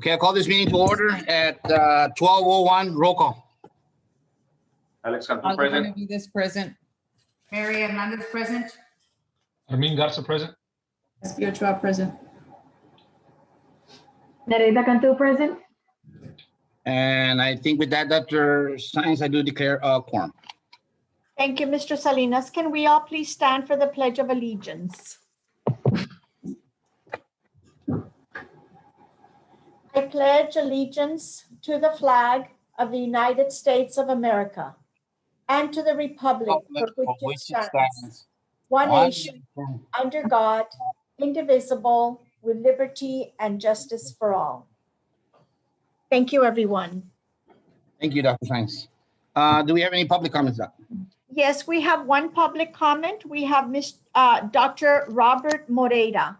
Okay, I call this meeting to order at 12:01. Roll call. Alex Cantu Aldo present. Benavides present. Mary Hernandez present. Armin Garza present. Espio Ochoa present. Nereida Cantu present. And I think with that, Dr. Science, I do declare a quorum. Thank you, Mr. Salinas. Can we all please stand for the Pledge of Allegiance? I pledge allegiance to the flag of the United States of America and to the republic for which it stands, one nation, under God, indivisible, with liberty and justice for all. Thank you, everyone. Thank you, Dr. Science. Do we have any public comments, Doc? Yes, we have one public comment. We have Dr. Robert Moreira,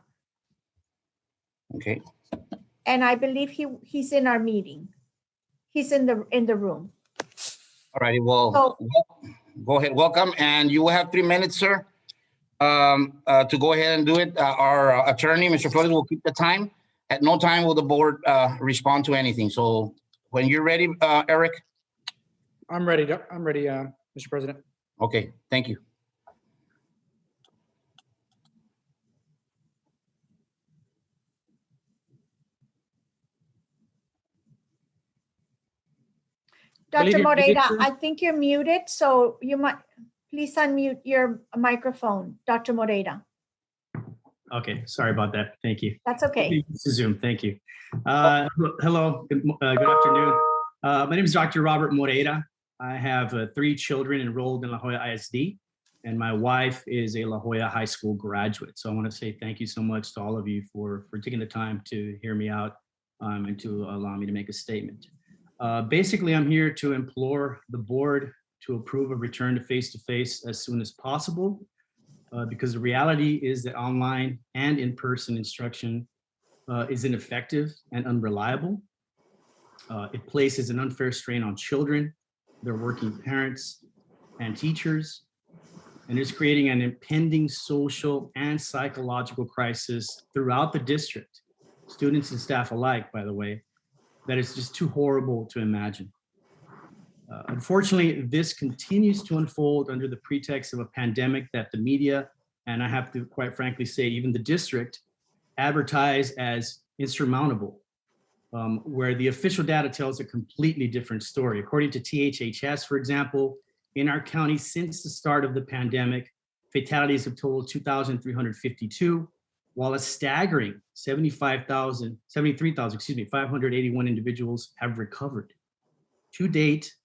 Okay. and I believe he's in our meeting. He's in the room. All righty, well, go ahead, welcome, and you will have 3 minutes, sir, to go ahead and do it. Our attorney, Mr. Flores, will keep the time. At no time will the board respond to anything. So when you're ready, Eric. I'm ready, Mr. President. Okay, thank you. Dr. you're muted, Moreira, sir. I think you're muted, so you might, please unmute your microphone, Dr. Moreira. Okay, sorry about that. Thank you. That's okay. This is Zoom. Thank you. Hello, good afternoon. My name is Dr. Robert Moreira. I have 3 children enrolled in La Jolla ISD, and my wife is a La Jolla High School graduate. So I want to say thank you so much to all of you for taking the time to hear me out and to allow me to make a statement. Basically, I'm here to implore the board to approve a return to face-to-face as soon as possible, because the reality is that online and in-person instruction is ineffective and unreliable. It places an unfair strain on children, their working parents, and teachers, and is creating an impending social and psychological crisis throughout the district, students and staff alike, by the way, that is just too horrible to imagine. Unfortunately, this continues to unfold under the pretext of a pandemic that the media, and I have to quite frankly say, even the district, advertise as insurmountable, where the official data tells a completely different story. According to THHS, for example, in our county since the start of the pandemic, fatalities have totaled 2,352, while a staggering 581 individuals have recovered. To date,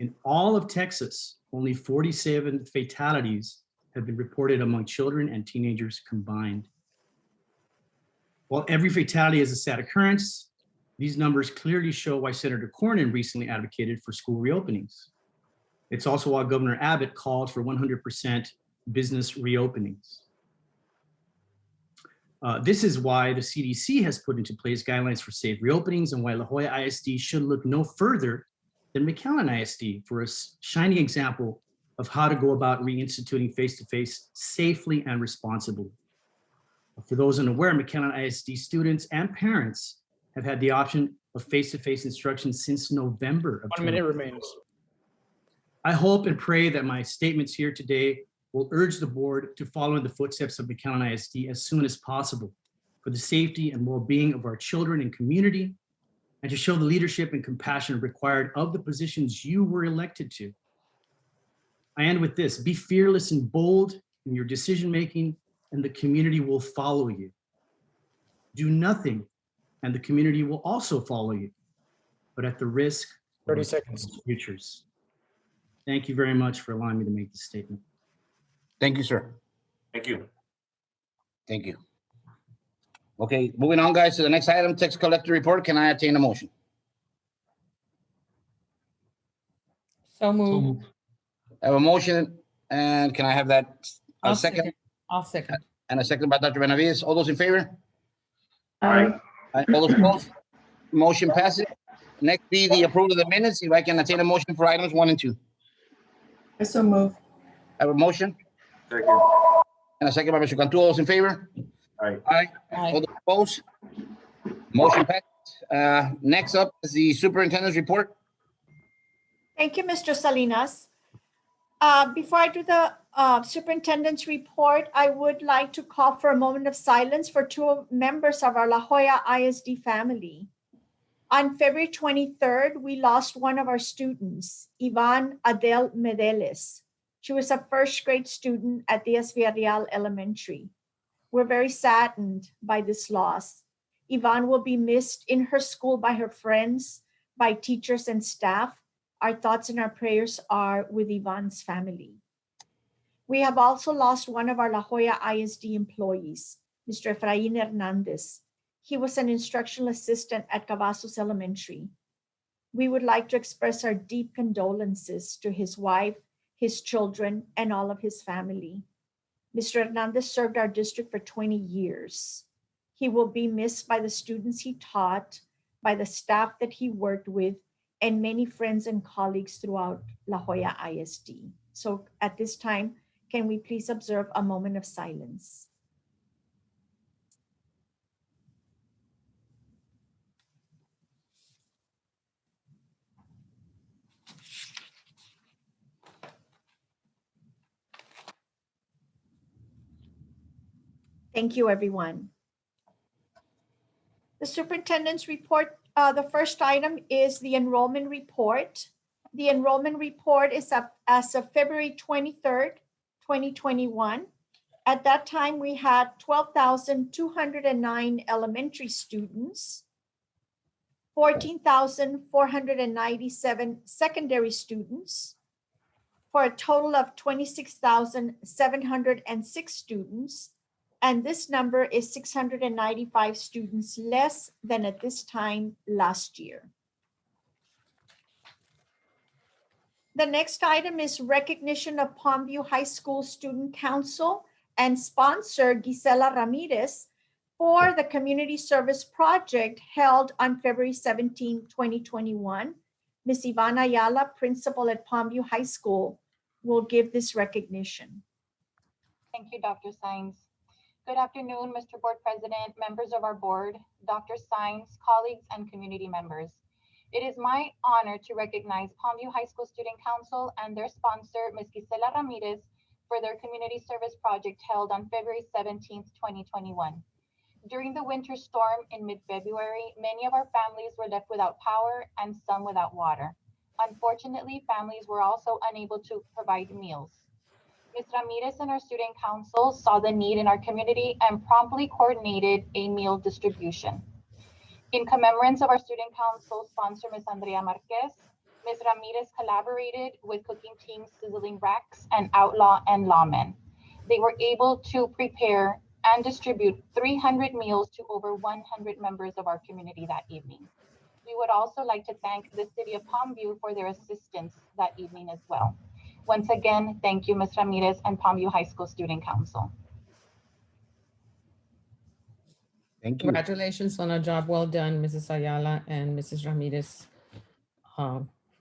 in all of Texas, only 47 fatalities have been reported among children and teenagers combined. While every fatality is a sad occurrence, these numbers clearly show why Senator Cornyn recently advocated for school reopenings. It's also why Governor Abbott called for 100% business reopenings. This is why the CDC has put into place guidelines for safe reopenings, and why La Jolla ISD should look no further than McAllen ISD for a shining example of how to go about reinstituting face-to-face safely and responsibly. For those unaware, McAllen ISD students and parents have had the option of face-to-face instruction since November of 1 minute remains. I hope and pray that my statements here today will urge the board to follow in the footsteps of McAllen ISD as soon as possible for the safety and well-being of our children and community, and to show the leadership and compassion required of the positions you were elected to. I end with this: be fearless and bold in your decision-making, and the community will follow you. Do nothing, and the community will also follow you, but at the risk of 30 seconds. futures. Thank you very much for allowing me to make this statement. Thank you, sir. Thank you. Thank you. Okay, moving on, guys, to the next item, tax collector report. Can I attain a motion? So moved. I have a motion, and can I have that a I'll second? I'll second. And a second by Dr. Benavides. All those in favor? Aye. All those opposed? Motion passes. Next be the approval of the minutes. If I can attain a motion for items 1 and 2. I so move. I have a motion Second. and a second by Mr. Cantu. All those in favor? Aye. Aye. Aye. All those opposed? Motion passes. Next up is the superintendent's report. Thank you, Mr. Salinas. Before I do the superintendent's report, I would like to call for a moment of silence for two members of our La Jolla ISD family. On February 23rd, we lost one of our students, Ivan Adel Medeles. She was a first grade student at Diaz Villarreal Elementary. We're very saddened by this loss. Ivan will be missed in her school by her friends, by teachers and staff. Our thoughts and our prayers are with Ivan's family. We have also lost one of our La Jolla ISD employees, Mr. Efrain Hernandez. He was an instructional assistant at Cavazos Elementary. We would like to express our deep condolences to his wife, his children, and all of his family. Mr. Hernandez served our district for 20 years. He will be missed by the students he taught, by the staff that he worked with, and many friends and colleagues throughout La Jolla ISD. So at this time, can we please observe a moment of silence? Thank you, everyone. The superintendent's report, the first item is the enrollment report. The enrollment report is up as of February 23rd, 2021. At that time, we had 12,209 elementary students, 14,497 secondary students, for a total of 26,706 students. And this number is 695 students less than at this time last year. The next item is recognition of Palmview High School Student Council and sponsor Gisela Ramirez for the community service project held on February 17, 2021. Ms. Ivana Ayala, principal at Palmview High School, will give this recognition. Thank you, Dr. Sines. Good afternoon, Mr. Board President, members of our board, Dr. Sines, colleagues, and community members. It is my honor to recognize Palmview High School Student Council and their sponsor, Ms. Gisela Ramirez, for their community service project held on February 17th, 2021. During the winter storm in mid-February, many of our families were left without power and some without water. Unfortunately, families were also unable to provide meals. Ms. Ramirez and our student council saw the need in our community and promptly coordinated a meal distribution. In commemorance of our student council sponsor, Ms. Andrea Marquez, Ms. Ramirez collaborated with cooking teams Sizzling Racks and Outlaw and Lawmen. They were able to prepare and distribute 300 meals to over 100 members of our community that evening. We would also like to thank the City of Palmview for their assistance that evening as well. Once again, thank you, Ms. Ramirez and Palmview High School Student Council. Thank you. Congratulations on a job well done, Mrs. Ayala and Mrs. Ramirez,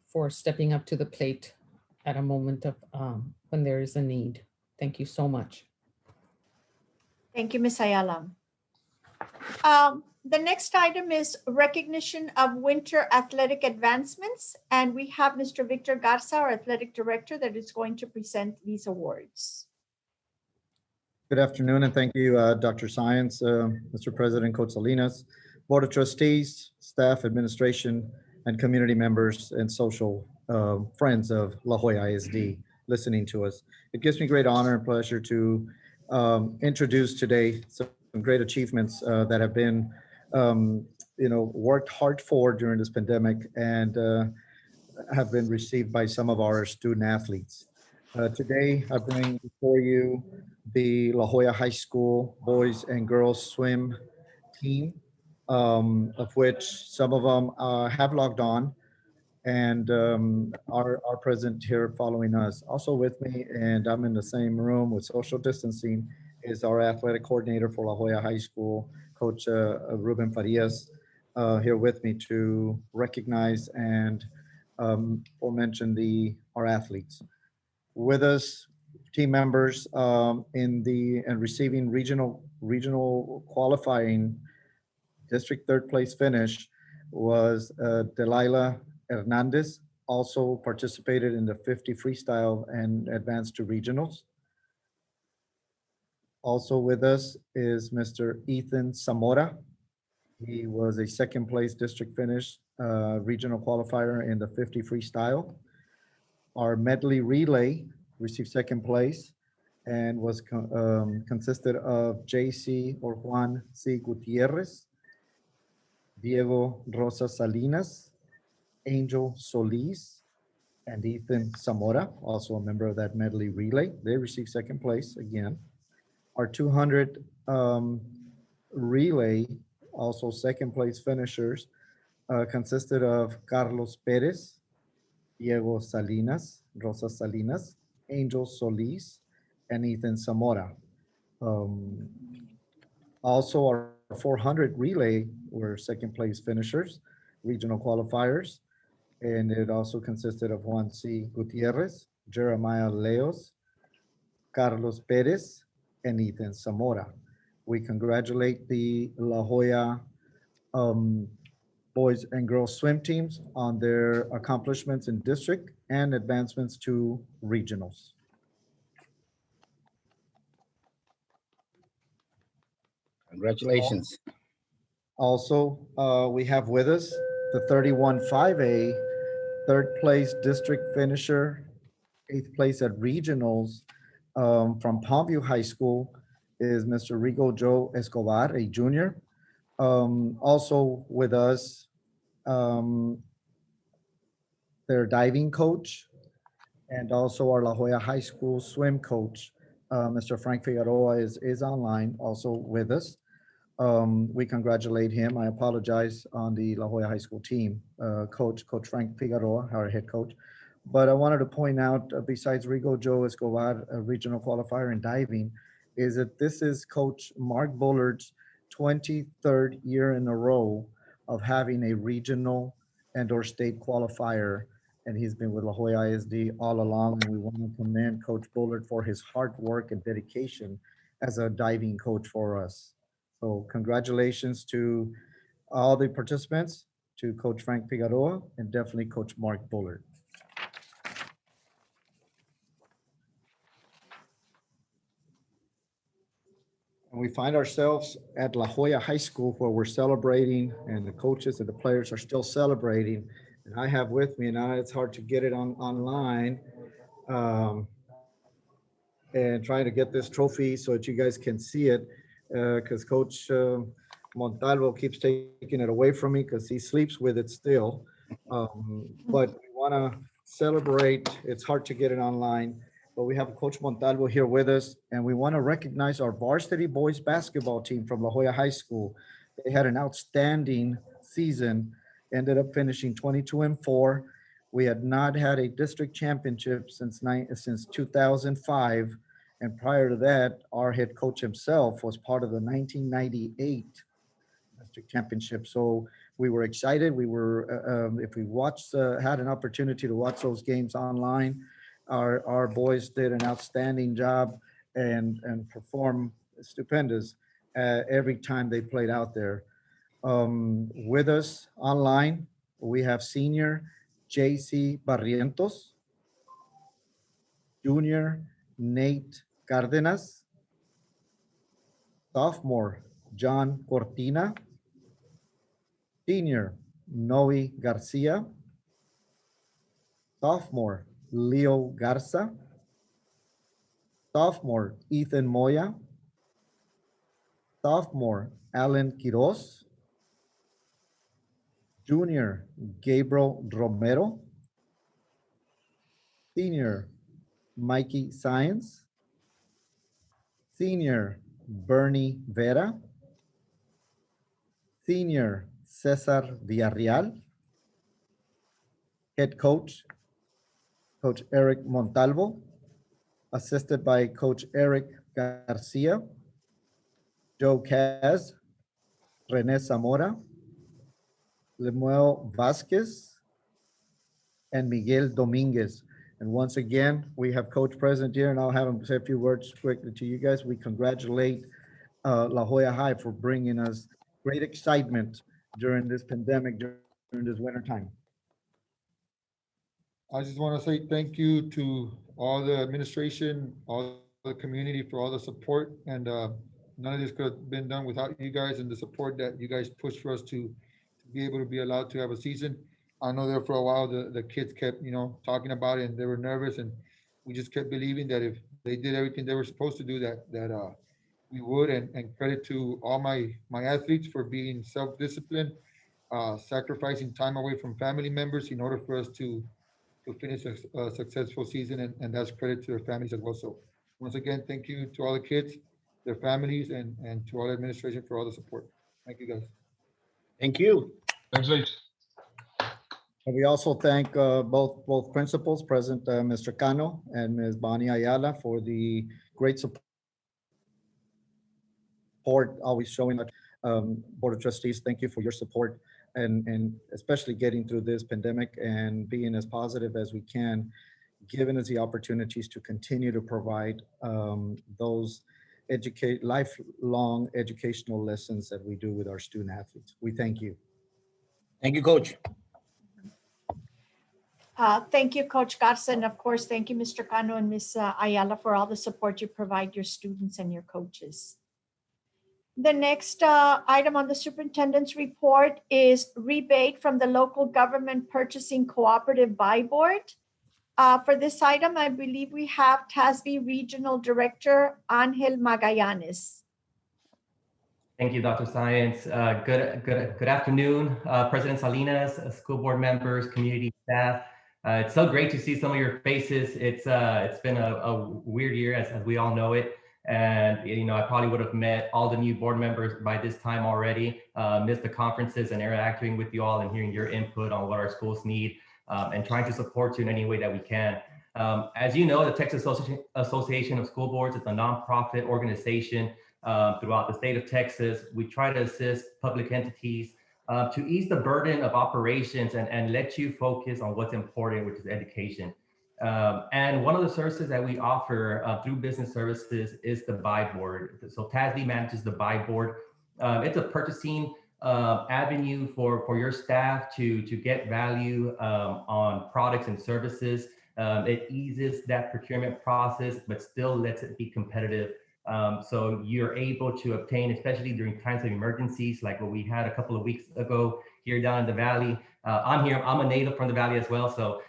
for stepping up to the plate at a moment of when there is a need. Thank you so much. Thank you, Ms. Ayala. The next item is recognition of winter athletic advancements. And we have Mr. Victor Garza, our athletic director, that is going to present these awards. Good afternoon, and thank you, Dr. Sines, Mr. President, Coach Salinas, Board of Trustees, staff, administration, and community members and social friends of La Jolla ISD listening to us. It gives me great honor and pleasure to introduce today some great achievements that have been worked hard for during this pandemic and have been received by some of our student athletes. Today, I bring before you the La Jolla High School boys and girls swim team, of which some of them have logged on and are present here following us. Also with me, and I'm in the same room with social distancing, is our athletic coordinator for La Jolla High School, Coach Ruben Farias, here with me to recognize and mention our athletes. With us, team members and receiving regional qualifying district third place finish was Delilah Hernandez, also participated in the 50 freestyle and advanced to regionals. Also with us is Mr. Ethan Zamora. He was a second place district finish regional qualifier in the 50 freestyle. Our medley relay received second place and was consisted of JC or Juan C. Gutierrez, Diego Rosa Salinas, Angel Solis, and Ethan Zamora, also a member of that medley relay. They received second place again. Our 200 relay, also second place finishers, consisted of Carlos Perez, Diego Salinas, Rosa Salinas, Angel Solis, and Ethan Zamora. Also, our 400 relay were second place finishers, regional qualifiers, and it also consisted of Juan C. Gutierrez, Jeremiah Leos, Carlos Perez, and Ethan Zamora. We congratulate the La Jolla boys and girls swim teams on their accomplishments in district and advancements to regionals. Congratulations. Also, we have with us the 31-5A, third place district finisher, 8th place at regionals from Palmview High School is Mr. Rigo Joe Escobar, a junior. Also with us, their diving coach and also our La Jolla High School swim coach, Mr. Frank Figueroa is online also with us. We congratulate him. I apologize on the La Jolla High School team, Coach Frank Figueroa, our head coach. But I wanted to point out, besides Rigo Joe Escobar, a regional qualifier in diving, is that this is Coach Mark Bullard's 23rd year in a row of having a regional and or state qualifier. And he's been with La Jolla ISD all along. And we want to commend Coach Bullard for his hard work and dedication as a diving coach for us. So congratulations to all the participants, to Coach Frank Figueroa, and definitely Coach Mark Bullard. And we find ourselves at La Jolla High School where we're celebrating, and the coaches and the players are still celebrating. And I have with me, and it's hard to get it online, and trying to get this trophy so that you guys can see it, because Coach Montalvo keeps taking it away from me because he sleeps with it still. But we want to celebrate. It's hard to get it online, but we have Coach Montalvo here with us, and we want to recognize our varsity boys basketball team from La Jolla High School. They had an outstanding season, ended up finishing 22-4. We had not had a district championship since 2005. And prior to that, our head coach himself was part of the 1998 district championship. So we were excited. We were, if we watched, had an opportunity to watch those games online, our boys did an outstanding job and performed stupendous every time they played out there. With us online, we have senior JC Barrientos, junior Nate Cardenas, sophomore John Cortina, senior Noe Garcia, sophomore Leo Garza, sophomore Ethan Moya, sophomore Alan Quiroz, junior Gabriel Romero, senior Mikey Science, senior Bernie Vera, senior Cesar Villarreal, head coach, Coach Eric Montalvo, assisted by Coach Eric Garcia, Joe Kaz, Rene Zamora, Lemuel Vasquez, and Miguel Dominguez. And once again, we have Coach present here, and I'll have him say a few words quickly to you guys. We congratulate La Jolla High for bringing us great excitement during this pandemic, during this winter time. I just want to say thank you to all the administration, all the community for all the support. And none of this could have been done without you guys and the support that you guys pushed for us to be able to be allowed to have a season. I know there for a while, the kids kept, talking about it and they were nervous, and we just kept believing that if they did everything they were supposed to do, that we would. And credit to all my athletes for being self-disciplined, sacrificing time away from family members in order for us to finish a successful season, and that's credit to their families as well. So once again, thank you to all the kids, their families, and to all the administration for all the support. Thank you, guys. Thank you. Thanks, Luis. And we also thank both principals, President Mr. Cano and Ms. Bonnie Ayala, for the great support always showing. Board of Trustees, thank you for your support, and especially getting through this pandemic and being as positive as we can, giving us the opportunities to continue to provide those lifelong educational lessons that we do with our student athletes. We thank you. Thank you, Coach. Thank you, Coach Garza, and of course, thank you, Mr. Cano and Ms. Ayala, for all the support you provide your students and your coaches. The next item on the superintendent's report is rebate from the Local Government Purchasing Cooperative Buy Board. For this item, I believe we have TASB Regional Director Angel Magallanes. Thank you, Dr. Science. Good afternoon, President Salinas, school board members, community staff. It's so great to see some of your faces. It's been a weird year, as we all know it. And, I probably would have met all the new board members by this time already, missed the conferences and interacting with you all and hearing your input on what our schools need, and trying to support you in any way that we can. As you know, the Texas Association of School Boards is a nonprofit organization throughout the state of Texas. We try to assist public entities to ease the burden of operations and let you focus on what's important, which is education. And one of the services that we offer through business services is the buy board. So TASB manages the buy board. It's a purchasing avenue for your staff to get value on products and services. It eases that procurement process, but still lets it be competitive. So you're able to obtain, especially during times of emergencies, like what we had a couple of weeks ago here down in the Valley. I'm a native from the Valley as well. So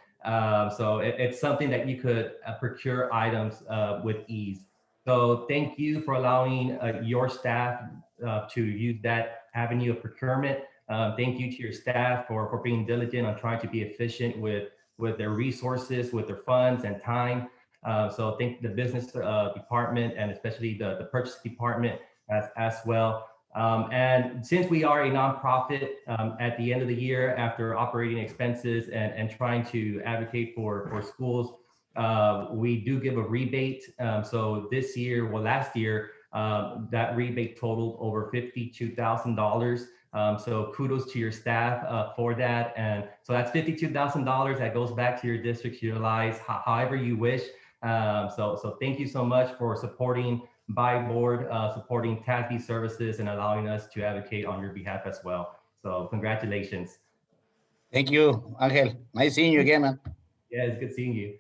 it's something that you could procure items with ease. So thank you for allowing your staff to use that avenue of procurement. Thank you to your staff for being diligent on trying to be efficient with their resources, with their funds and time. So thank the business department and especially the purchase department as well. And since we are a nonprofit, at the end of the year, after operating expenses and trying to advocate for schools, we do give a rebate. So this year, last year, that rebate totaled over $52,000. So kudos to your staff for that. And so that's $52,000 that goes back to your district to utilize however you wish. So thank you so much for supporting Buy Board, supporting TASB services, and allowing us to advocate on your behalf as well. So congratulations. Thank you, Angel. Nice seeing you again, man. Yeah, it's good seeing you.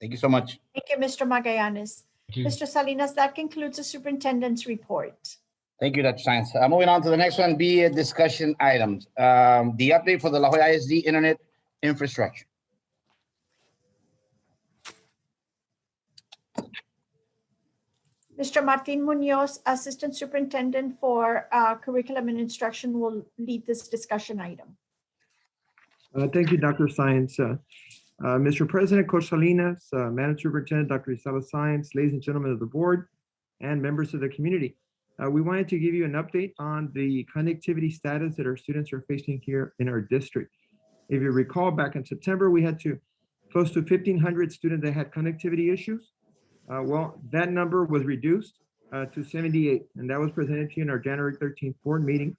Thank you so much. Thank you, Mr. Magallanes. Mr. Salinas, that concludes the superintendent's report. Thank you, Dr. Science. Moving on to the next one, be discussion items. The update for the La Jolla ISD internet infrastructure. Mr. Martin Munoz, Assistant Superintendent for Curriculum and Instruction, will lead this discussion item. Thank you, Dr. Science. Mr. President, Coach Salinas, Madam Superintendent, Dr. Isela Science, ladies and gentlemen of the board, and members of the community. We wanted to give you an update on the connectivity status that our students are facing here in our district. If you recall, back in September, we had close to 1,500 students that had connectivity issues. Well, that number was reduced to 78, and that was presented to you in our January 13th board meeting.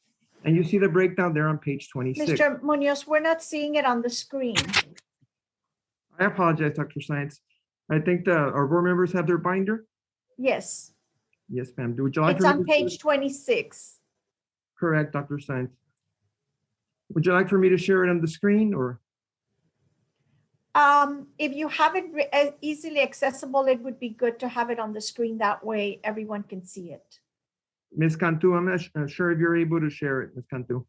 And you see the breakdown there on page 26. Mr. Munoz, we're not seeing it on the screen. I apologize, Dr. Science. I think our board members have their binder. Yes, Yes, ma'am. Would you like it's on page 26. Correct, Dr. Science. Would you like for me to share it on the screen or? If you have it easily accessible, it would be good to have it on the screen. That way everyone can see it. Ms. Cantu, I'm not sure if you're able to share it, Ms. Cantu.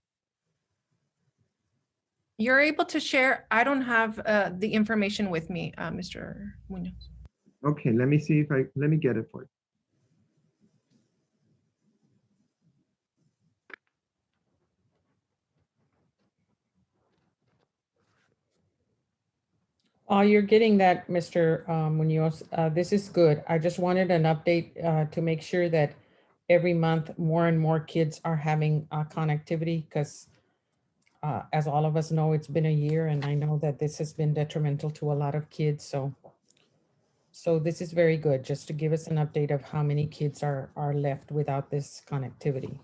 You're able to share. I don't have the information with me, Mr. Munoz. Okay, let me see if let me get it for you. You're getting that, Mr. Munoz. This is good. I just wanted an update to make sure that every month more and more kids are having connectivity because as all of us know, it's been a year and I know that this has been detrimental to a lot of kids. So this is very good, just to give us an update of how many kids are left without this connectivity.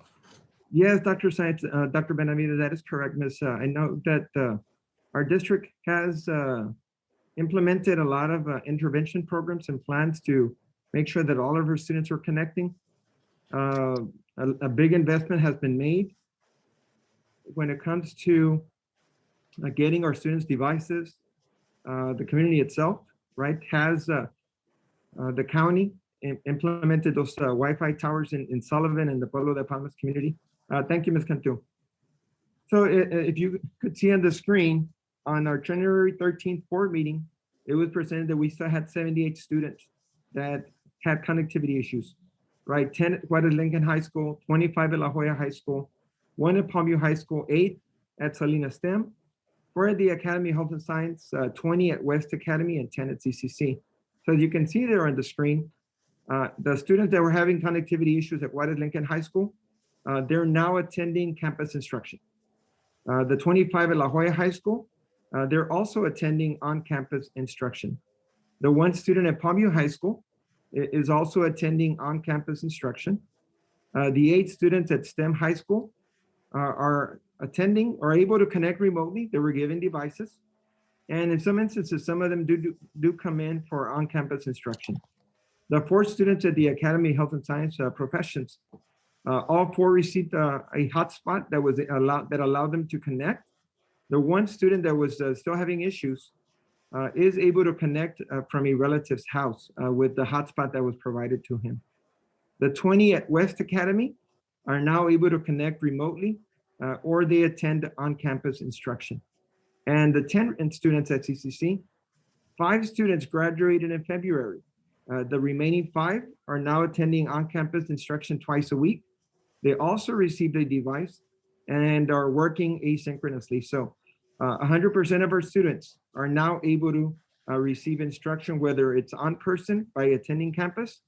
Yes, Dr. Science, Dr. Benavides, that is correct, Miss. I know that our district has implemented a lot of intervention programs and plans to make sure that all of our students are connecting. A big investment has been made when it comes to getting our students devices. The community itself, right, has the county implemented those Wi-Fi towers in Sullivan and the Pueblo de Palmas community. Thank you, Ms. Cantu. So if you could see on the screen, on our January 13th board meeting, it was presented that we still had 78 students that had connectivity issues, right? 10 at Juarez Lincoln High School, 25 at La Jolla High School, 1 at Palmview High School, 8 at Salinas STEM, 4 at the Academy of Health and Science, 20 at West Academy, and 10 at CCC. So as you can see there on the screen, the students that were having connectivity issues at Juarez Lincoln High School, they're now attending campus instruction. The 25 at La Jolla High School, they're also attending on-campus instruction. The 1 student at Palmview High School is also attending on-campus instruction. The 8 students at STEM High School are attending or able to connect remotely. They were given devices. And in some instances, some of them do come in for on-campus instruction. The 4 students at the Academy of Health and Science Professions, all 4 received a hotspot that allowed them to connect. The 1 student that was still having issues is able to connect from a relative's house with the hotspot that was provided to him. The 20 at West Academy are now able to connect remotely or they attend on-campus instruction. And the 10 students at CCC, 5 students graduated in February. The remaining 5 are now attending on-campus instruction twice a week. They also received a device and are working asynchronously. So 100% of our students are now able to receive instruction, whether it's on person by attending campus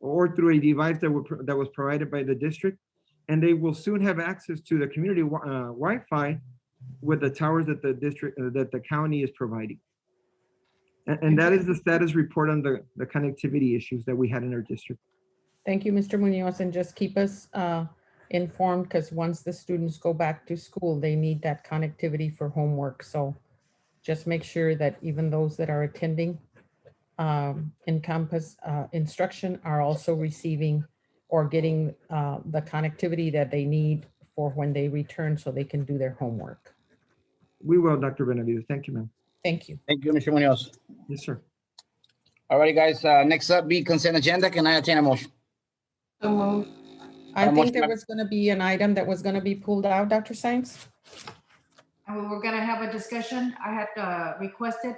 or through a device that was provided by the district. And they will soon have access to the community Wi-Fi with the towers that the district, that the county is providing. And that is the status report on the connectivity issues that we had in our district. Thank you, Mr. Munoz, and just keep us informed because once the students go back to school, they need that connectivity for homework. So just make sure that even those that are attending in-campus instruction are also receiving or getting the connectivity that they need for when they return so they can do their homework. We will, Dr. Benavides. Thank you, ma'am. Thank you. Thank you, Mr. Munoz. Yes, sir. All righty, guys. Next up, be consent agenda. Can I attain a motion? I think there was going to be an item that was going to be pulled out, Dr. Science. And we were gonna have a discussion. I had requested.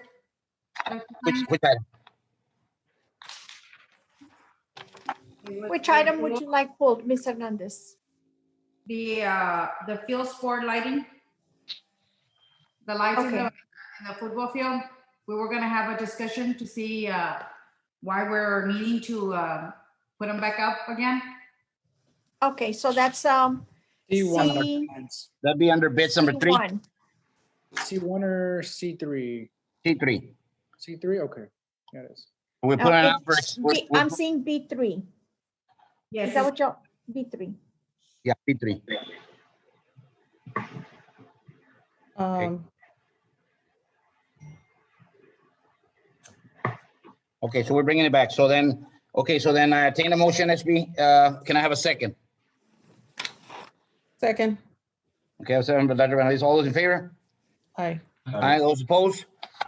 Which item? Which item would you like pulled, Ms. Hernandez? The field sport lighting. The lights in Okay. the football field. We were gonna have a discussion to see why we're needing to put them back up again. Okay, so that's C1, Dr. C- Science. That'd be under bids number 3. C1. C1 or C3? C3. C3, okay. Yeah, it is. We're No, putting it out for. it's B- I'm seeing B3. Yes. Is that what you're, B3? Yeah, B3. Okay, so we're bringing it back. So then, I attain a motion, SB. Can I have a second? Second. Okay, I have a second by Dr. Benavides. All those in favor? Aye. Aye, those opposed?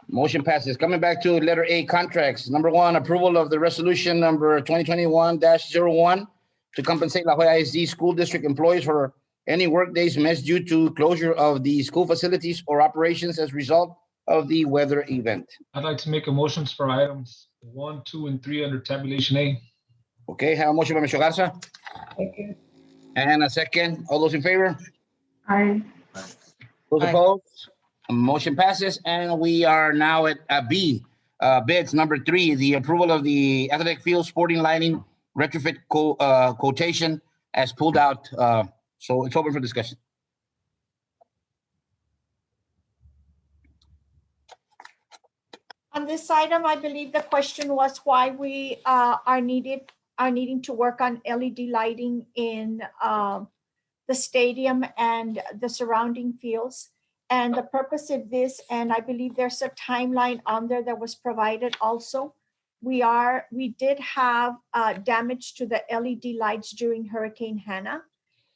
Motion passes. Coming back to letter A, contracts. Number one, approval of the resolution number 2021-01 to compensate La Jolla ISD School District employees for any workdays missed due to closure of the school facilities or operations as a result of the weather event. I'd like to make a motions for items 1, 2, and 3 under tabulation A. Okay, have a motion by Mr. Garza and a second. All those in favor? Aye. Those Aye. opposed? Motion passes, and we are now at B, bids number 3, the approval of the athletic field sporting lighting retrofit quotation as pulled out. So it's open for discussion. On this item, I believe the question was why we are needing to work on LED lighting in the stadium and the surrounding fields. And the purpose of this, and I believe there's a timeline on there that was provided also. We did have damage to the LED lights during Hurricane Hannah.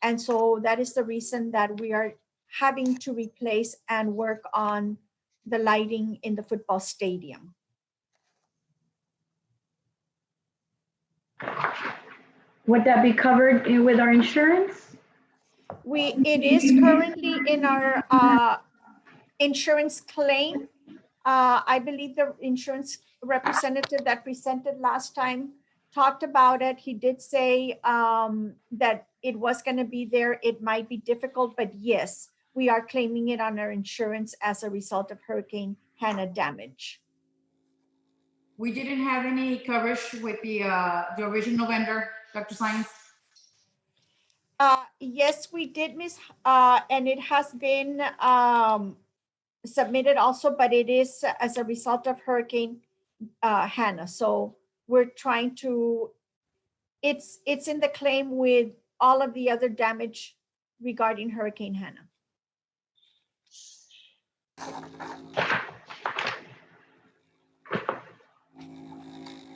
And so that is the reason that we are having to replace and work on the lighting in the football stadium. Would that be covered with our insurance? It is currently in our insurance claim. I believe the insurance representative that presented last time talked about it. He did say that it was going to be there. It might be difficult, but yes, we are claiming it on our insurance as a result of Hurricane Hannah damage. We didn't have any coverage with the original vendor, Dr. Science. Yes, we did, Miss, and it has been submitted also, but it is as a result of Hurricane Hannah. So we're trying to, it's in the claim with all of the other damage regarding Hurricane Hannah.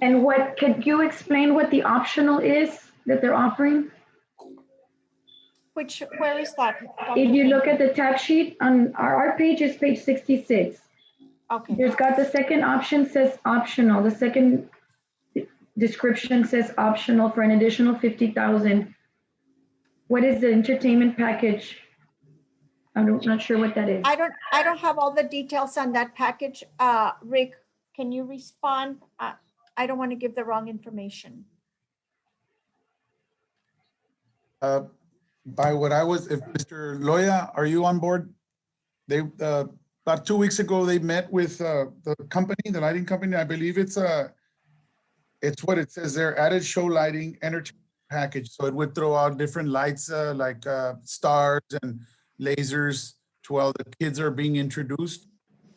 And could you explain what the optional is that they're offering? Where is that? If you look at the tab sheet on our page is page 66. Okay. There's got the second option says optional. The second description says optional for an additional 50,000. What is the entertainment package? I'm not sure what that is. I don't have all the details on that package. Rick, can you respond? I don't want to give the wrong information. By what I was, if Mr. Loya, are you on board? They about 2 weeks ago, they met with the company, the lighting company. I believe it's what it says there, added show lighting entertainment package. So it would throw out different lights like stars and lasers while the kids are being introduced.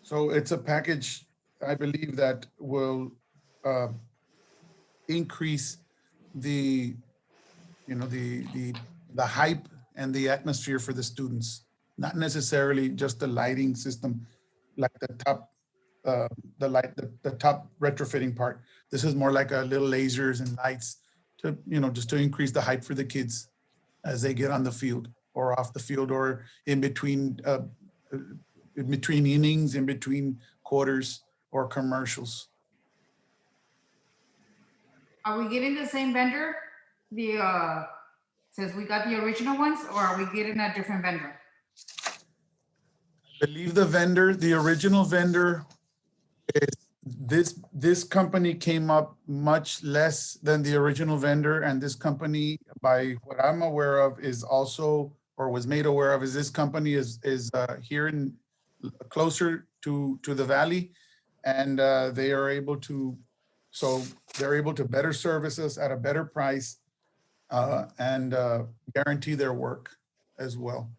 So it's a package, I believe, that will increase the hype and the atmosphere for the students, not necessarily just the lighting system, like the top retrofitting part. This is more like a little lasers and lights to, just to increase the hype for the kids as they get on the field or off the field or in between innings, in between quarters or commercials. Are we getting the same vendor? Since we got the original ones, or are we getting a different vendor? I believe the original vendor is this company came up much less than the original vendor, and this company, by what I'm aware of, is also, or was made aware of, is this company is here in closer to the valley, and they're able to better service us at a better price and guarantee their work as well.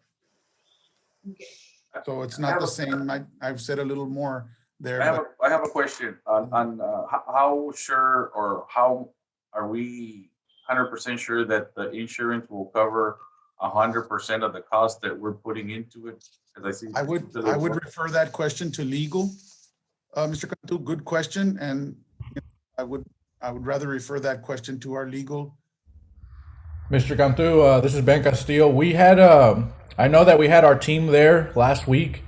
So it's not the same. I've said a little more there. I have a question on how sure or how are we 100% sure that the insurance will cover 100% of the cost that we're putting into it? As I see, I would refer that question to legal, Mr. Cantu. Good question, and I would rather refer that question to our legal Mr. Cantu, this is Ben Castillo. We had, I know that we had our team there last week,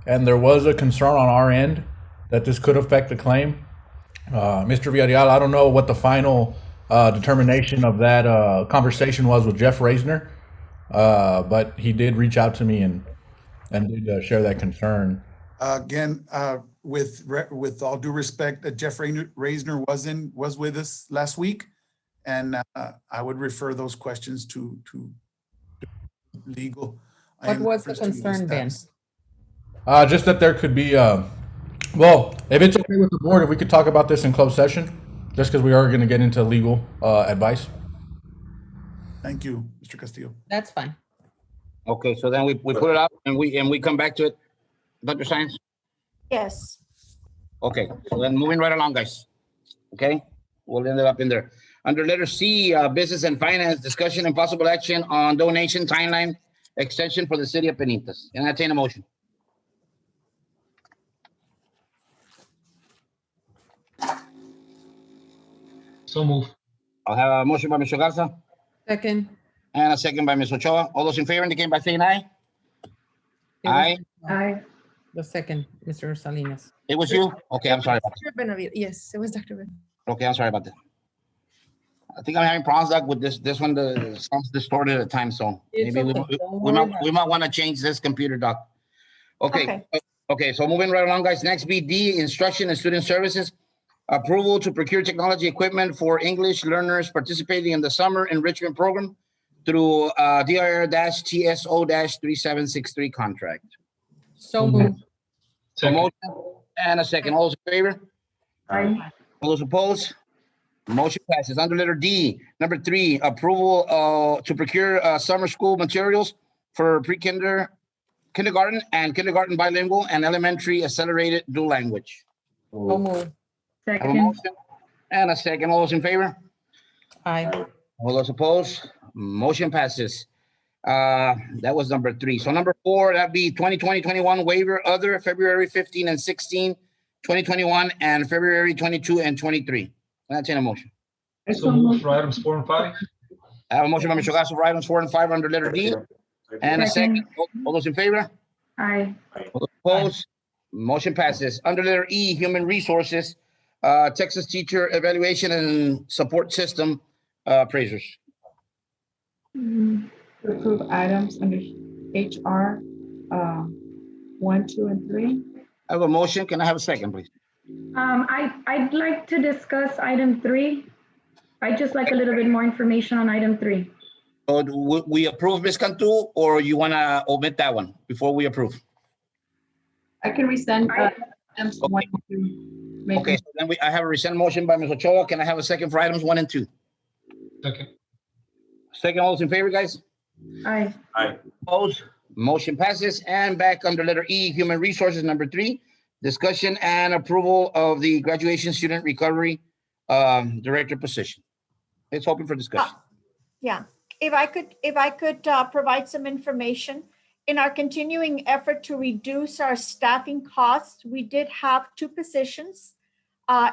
and there was a concern on our end that this could affect the claim. Mr. Villarreal, I don't know what the final determination of that conversation was with Jeff Reisner, but he did reach out to me and did share that concern. Again, with all due respect, Jeff Reisner was with us last week, and I would refer those questions to legal. What was the concern, Ben? Just that there could be, well, if it's okay with the board, if we could talk about this in closed session, just because we are going to get into legal advice. Thank you, Mr. Castillo. That's fine. Okay, so then we put it up and we come back to it. Dr. Science? Yes. Okay, so then moving right along, guys. Okay, we'll end it up in there. Under letter C, business and finance, discussion and possible action on donation timeline extension for the city of Penitas. Can I entertain a motion? So move. I'll have a motion by Mr. Garza Second. and a second by Ms. Ochoa. All those in favor indicate by saying aye. Aye. Aye. The second, Mr. Salinas. It was you? Okay, I'm sorry about Dr. Benavides. Yes, it was Dr. Benavides. that. Okay, I'm sorry about that. I think I'm having problems like with this one, the sounds distorted at times, so It's maybe okay. Don't we worry might want to change this computer, Doc. Okay. Okay, so moving right along, guys. Next be D, instruction and student services. Approval to procure technology equipment for English learners participating in the summer enrichment program through DIR-TSO-3763 contract. So moved. A motion and a second. All those in favor? Aye. All those opposed? Motion passes. Under letter D, number 3, approval to procure summer school materials for kindergarten and kindergarten bilingual and elementary accelerated dual language. So moved. Have a Second. motion and a second. All those in favor? Aye. All those opposed? Motion passes. That was number 3. So number 4, that'd be 2020-21 waiver, other February 15 and 16, 2021, and February 22 and 23. Entertain a motion. So move for items 4 and 5. I have a motion by Mr. Garza for items 4 and 5 under letter D. And a second. All those in favor? Aye. All those opposed? Motion passes. Under letter E, human resources, Texas Teacher Evaluation and Support System appraisers. Approve items under HR 1, 2, and 3. I have a motion. Can I have a second, please? I'd like to discuss item 3. I'd just like a little bit more information on item 3. So do we approve, Ms. Cantu, or you want to omit that one before we approve? I can resend items 1 and 2. Maybe. Okay, so then I have a rescind motion by Ms. Ochoa. Can I have a second for items 1 and 2? Second. Second, all those in favor, guys? Aye. Aye. Opposed? Motion passes. And back under letter E, human resources, number 3, discussion and approval of the graduation student recovery director position. It's open for discussion. Yeah, if I could provide some information. In our continuing effort to reduce our staffing costs, we did have 2 positions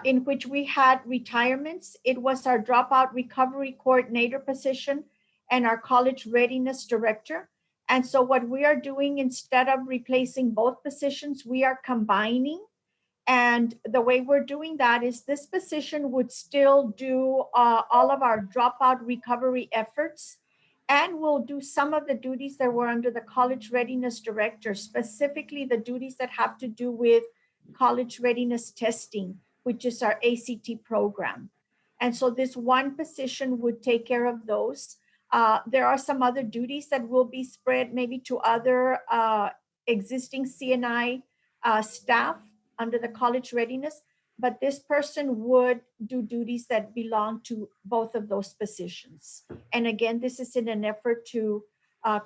in which we had retirements. It was our dropout recovery coordinator position and our college readiness director. And so what we are doing, instead of replacing both positions, we are combining. And the way we're doing that is this position would still do all of our dropout recovery efforts, and we'll do some of the duties that were under the college readiness director, specifically the duties that have to do with college readiness testing, which is our ACT program. And so this one position would take care of those. There are some other duties that will be spread maybe to other existing CNI staff under the college readiness, but this person would do duties that belong to both of those positions. And again, this is in an effort to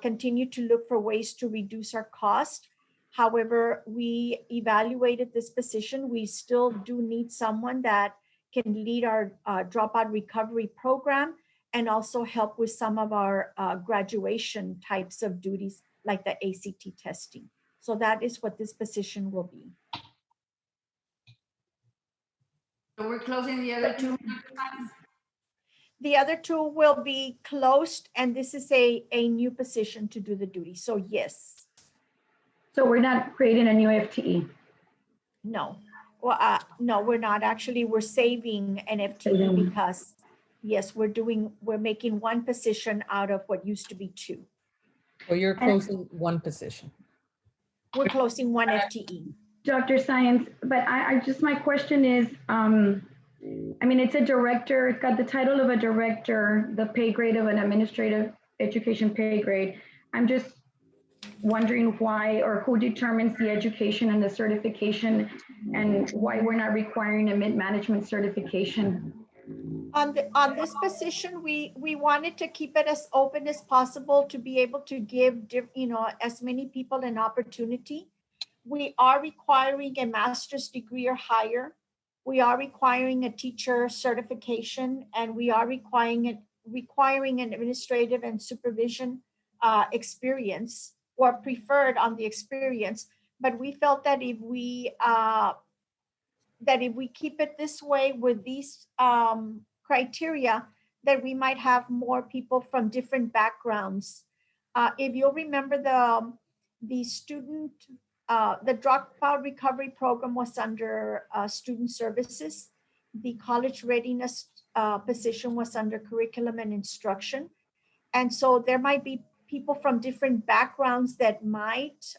continue to look for ways to reduce our cost. However, we evaluated this position. We still do need someone that can lead our dropout recovery program and also help with some of our graduation types of duties like the ACT testing. So that is what this position will be. So we're closing the other 2. The other two will be closed, and this is a new position to do the duty. So yes, So we're not creating a new FTE. no. Well, no, we're not. Actually, we're saving an FTE Saving. because, yes, we're making one position out of what used to be two. So you're closing one position. We're closing one FTE. Dr. Science, but my question is, I mean, it's a director, it's got the title of a director, the pay grade of an administrative education pay grade. I'm just wondering why, or who determines the education and the certification, and why we're not requiring a mid-management certification. On this position, we wanted to keep it as open as possible to be able to give, as many people an opportunity. We are requiring a master's degree or higher. We are requiring a teacher certification, and we are requiring an administrative and supervision experience, or preferred on the experience. But we felt that if we keep it this way with these criteria, that we might have more people from different backgrounds. If you'll remember, the student, the dropout recovery program was under student services. The college readiness position was under curriculum and instruction. And so there might be people from different backgrounds that might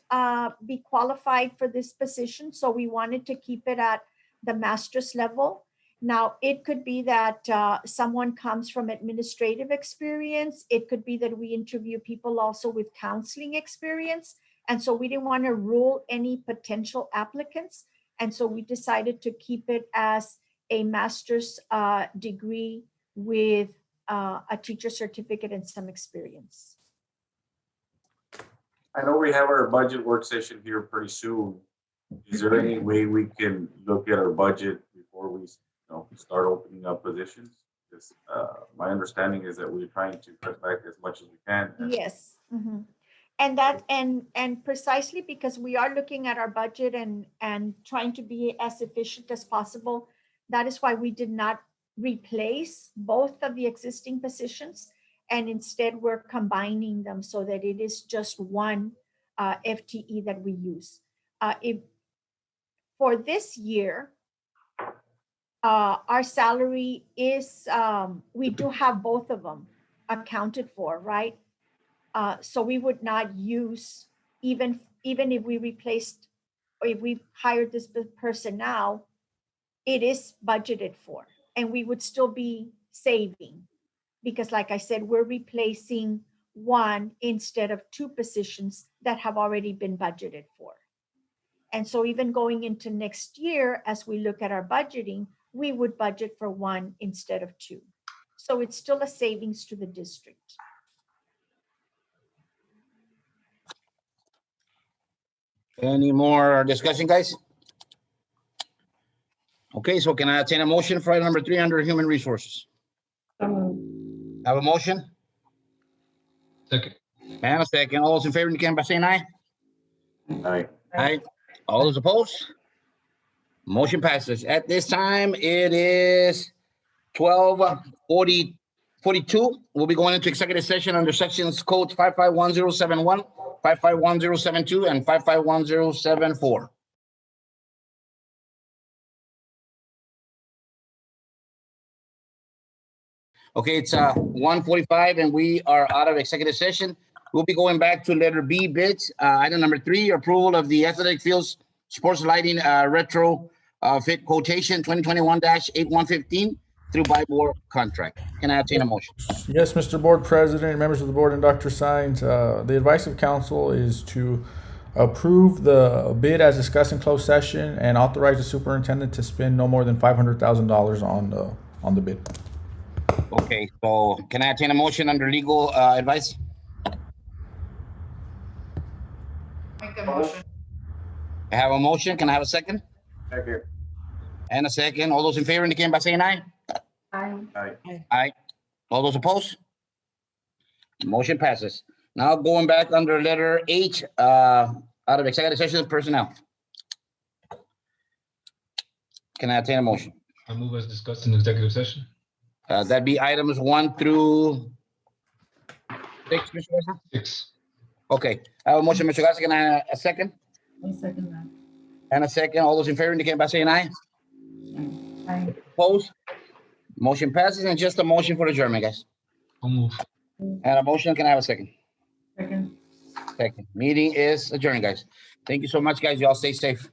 be qualified for this position. So we wanted to keep it at the master's level. Now, it could be that someone comes from administrative experience. It could be that we interview people also with counseling experience. And so we didn't want to rule any potential applicants. And so we decided to keep it as a master's degree with a teacher certificate and some experience. I know we have our budget work session here pretty soon. Is there any way we can look at our budget before we start opening up positions? Because my understanding is that we're trying to cut back as much as we can. Yes. Mm-hmm. And that, and precisely because we are looking at our budget and trying to be as efficient as possible, that is why we did not replace both of the existing positions, and instead we're combining them so that it is just one FTE that we use. For this year, our salary is, we do have both of them accounted for, right? So we would not use, even if we replaced, or if we hired this person now, it is budgeted for, and we would still be saving. Because like I said, we're replacing one instead of two positions that have already been budgeted for. And so even going into next year, as we look at our budgeting, we would budget for one instead of two. So it's still a savings to the district. Any more discussion, guys? Okay, so can I obtain a motion for item number 3 under human resources? Have a motion? Second. And a second. All those in favor, indicate by saying aye. Aye. Aye. All those opposed? Motion passes. At this time, it is 12:42. We'll be going into executive session under sections codes 551071, 551072, and 551074. Okay, it's 1:45 and we are out of executive session. We'll be going back to letter B bids. Item number 3, approval of the athletic fields sports lighting retro fit quotation 2021-8115 through by board contract. Can I obtain a motion? Yes, Mr. Board President, members of the board, and Dr. Sines, the advice of council is to approve the bid as discussed in closed session and authorize the superintendent to spend no more than $500,000 on the bid. Okay, so can I obtain a motion under legal advice? Make the motion. I have a motion. Can I have a second? Second. And a second. All those in favor indicate by saying aye. Aye. Aye. Aye. All those opposed? Motion passes. Now going back under letter H, out of executive session personnel. Can I obtain a motion? I move as discussed in executive session. That'd be items 1 through 6, Mr. Garza? 6. Okay, I have a motion, Mr. Garza, can I have a second? I second that. And a second, all those in favor indicate by saying aye. Aye. Opposed? Motion passes, and just a motion for adjournment, guys. I'll move. And a motion, can I have a second? Second. Second. Meeting is adjourned, guys. Thank you so much, guys. Y'all stay safe.